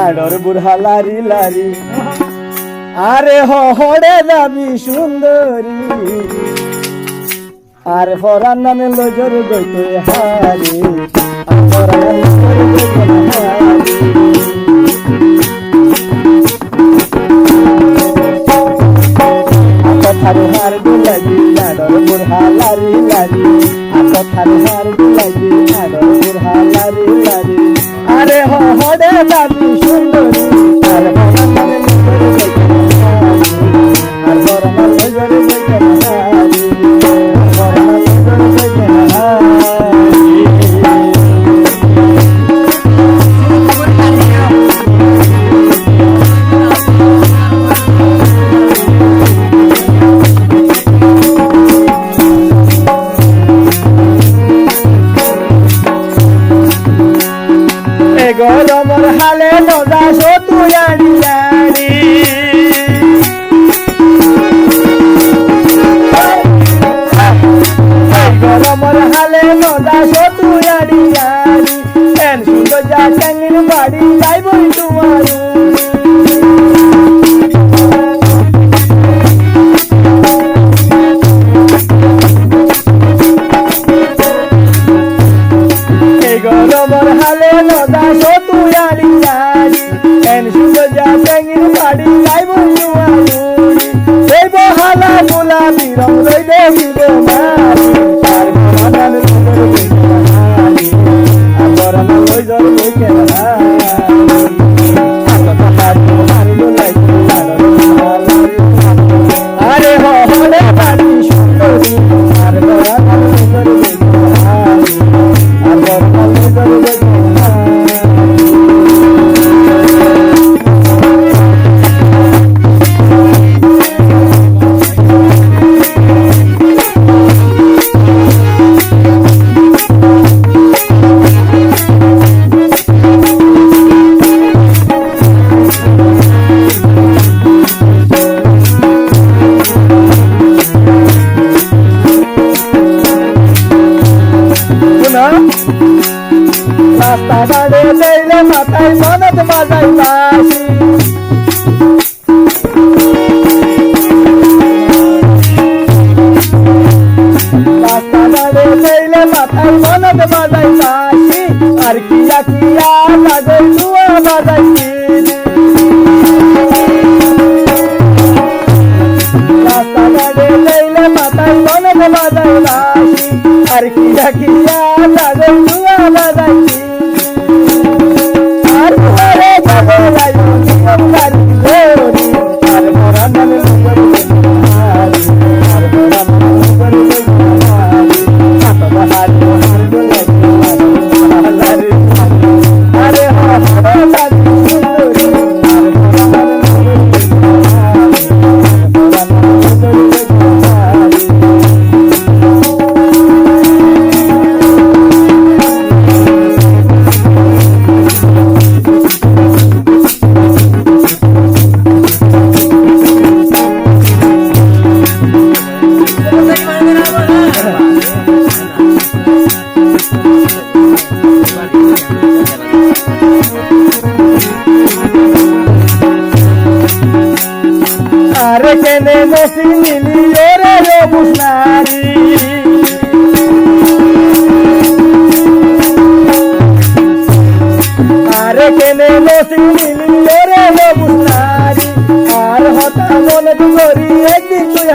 লাডর বুড়া লারি লারি আরে হড়ে যাবি সুন্দরী আর ফরান নামে লজর গইতে হারি থারু হার গুলাগি লাডর বুড়া লারি লারি থারু হার গুলাগি লাডর বুড়া লারি লারি আরে হড়ে যাবি সুন্দরী আর ফরান নামে লজর গইতে হারি আর ফরান নামে লজর গইতে হারি ফরান নামে লজর গইতে হারি গরমর হালে নদাস তুই আড়ি আড়ি গরমর হালে নদাস তুই আড়ি আড়ি এন সুন্দর যা চাঙ্গির বাড়ি যাইবই তোমার গরমর হালে নদাস তুই আড়ি আড়ি এন সুন্দর যা চাঙ্গির বাড়ি যাইবই তোমার এই বহালা গোলাপি রং রইলে দিব মারি আর গরমাল লইজর লইকে আরে হলে বাড়ি সুন্দরী আর গরমাল লইজর লইকে আর গরমাল লইজর লইকে রাস্তা দাঁড়ে লইলে মাথায় মনত বাজাই বাসি রাস্তা দাঁড়ে লইলে মাথায় মনত বাজাই বাসি আর কিয়া কিয়া বাজাই দুয়া বাজাইছি রাস্তা দাঁড়ে লইলে মাথায় মনত বাজাই বাসি আর কিয়া কিয়া বাজাই দুয়া বাজাইছি আর ঘরে যাবে রায়ু নিয়মদার গোরি আর মোরা নামে লঙ্গরি হারি আর মোরা নামে লঙ্গরি হারি সাত বাহারি হার গোলারি হারি আরে হরে যাবি সুন্দরী আর মোরা নামে লঙ্গরি হারি আর মোরা নামে লঙ্গরি হারি আরে কেনে নসি মিলি ওরে রবুসনারি আরে কেনে নসি মিলি ওরে রবুসনারি আর হতা মনে করি একদিন তুই